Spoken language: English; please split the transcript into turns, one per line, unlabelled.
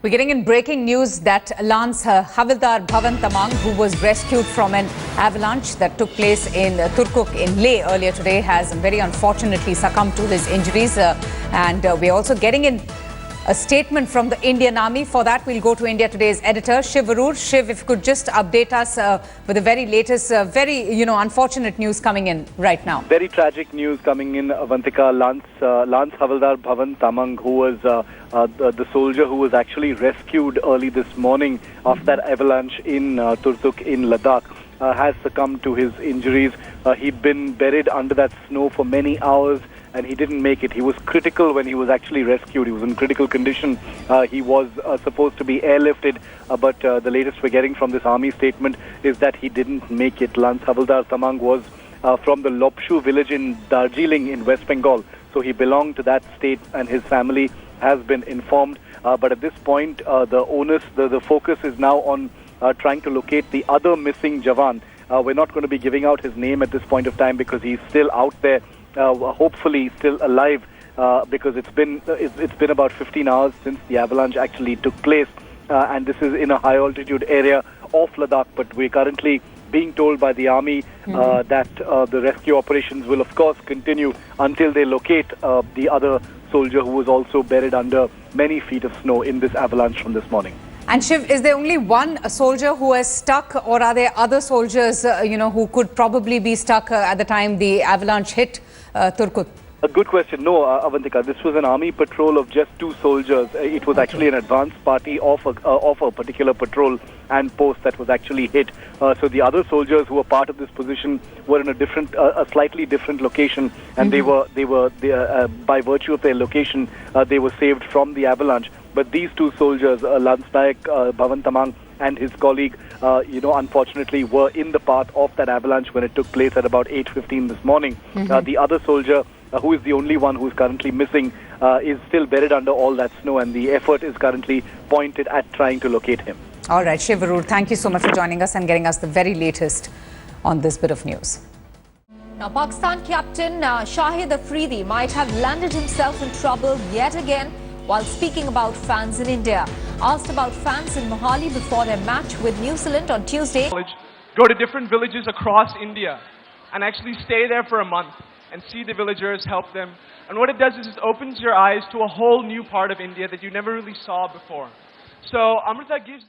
We're getting in breaking news that Lance Havildar Bhawan Tamang, who was rescued from an avalanche that took place in Turtuk in Leh earlier today, has very unfortunately succumbed to his injuries. We're also getting in a statement from the Indian Army. For that, we'll go to India Today's editor, Shiv Arur. Shiv, if you could just update us with the very latest, unfortunate news coming in right now.
Very tragic news coming in, Avantika. Lance Havildar Bhawan Tamang, who was the soldier who was actually rescued early this morning after that avalanche in Turtuk in Ladakh, has succumbed to his injuries. He'd been buried under that snow for many hours, and he didn't make it. He was critical when he was actually rescued. He was in critical condition. He was supposed to be airlifted, but the latest we're getting from this army statement is that he didn't make it. Lance Havildar Tamang was from the Lopshu village in Darjeeling in West Bengal. So he belonged to that state, and his family has been informed. But at this point, the focus is now on trying to locate the other missing Jawan. We're not going to be giving out his name at this point of time because he's still out there. Hopefully still alive, because it's been about 15 hours since the avalanche actually took place, and this is in a high altitude area of Ladakh. But we're currently being told by the army that the rescue operations will of course continue until they locate the other soldier who was also buried under many feet of snow in this avalanche from this morning.
And Shiv, is there only one soldier who is stuck, or are there other soldiers, who could probably be stuck at the time the avalanche hit Turkut?
A good question. No, Avantika, this was an army patrol of just 2 soldiers. It was actually an advance party of a particular patrol and post that was actually hit. So the other soldiers who were part of this position were in a slightly different location, and they were by virtue of their location, they were saved from the avalanche. But these 2 soldiers, Lance Bhawan Tamang and his colleague, unfortunately were in the path of that avalanche when it took place at about 8:15 this morning. The other soldier, who is the only one who is currently missing, is still buried under all that snow, and the effort is currently pointed at trying to locate him.
All right, Shiv Arur, thank you so much for joining us and getting us the very latest on this bit of news.
Now, Pakistan captain Shahid Afridi might have landed himself in trouble yet again while speaking about fans in India. Asked about fans in Mohali before their match with New Zealand on Tuesday.
Go to different villages across India and actually stay there for a month and see the villagers, help them. And what it does is it opens your eyes to a whole new part of India that you never really saw before. So Amrita gives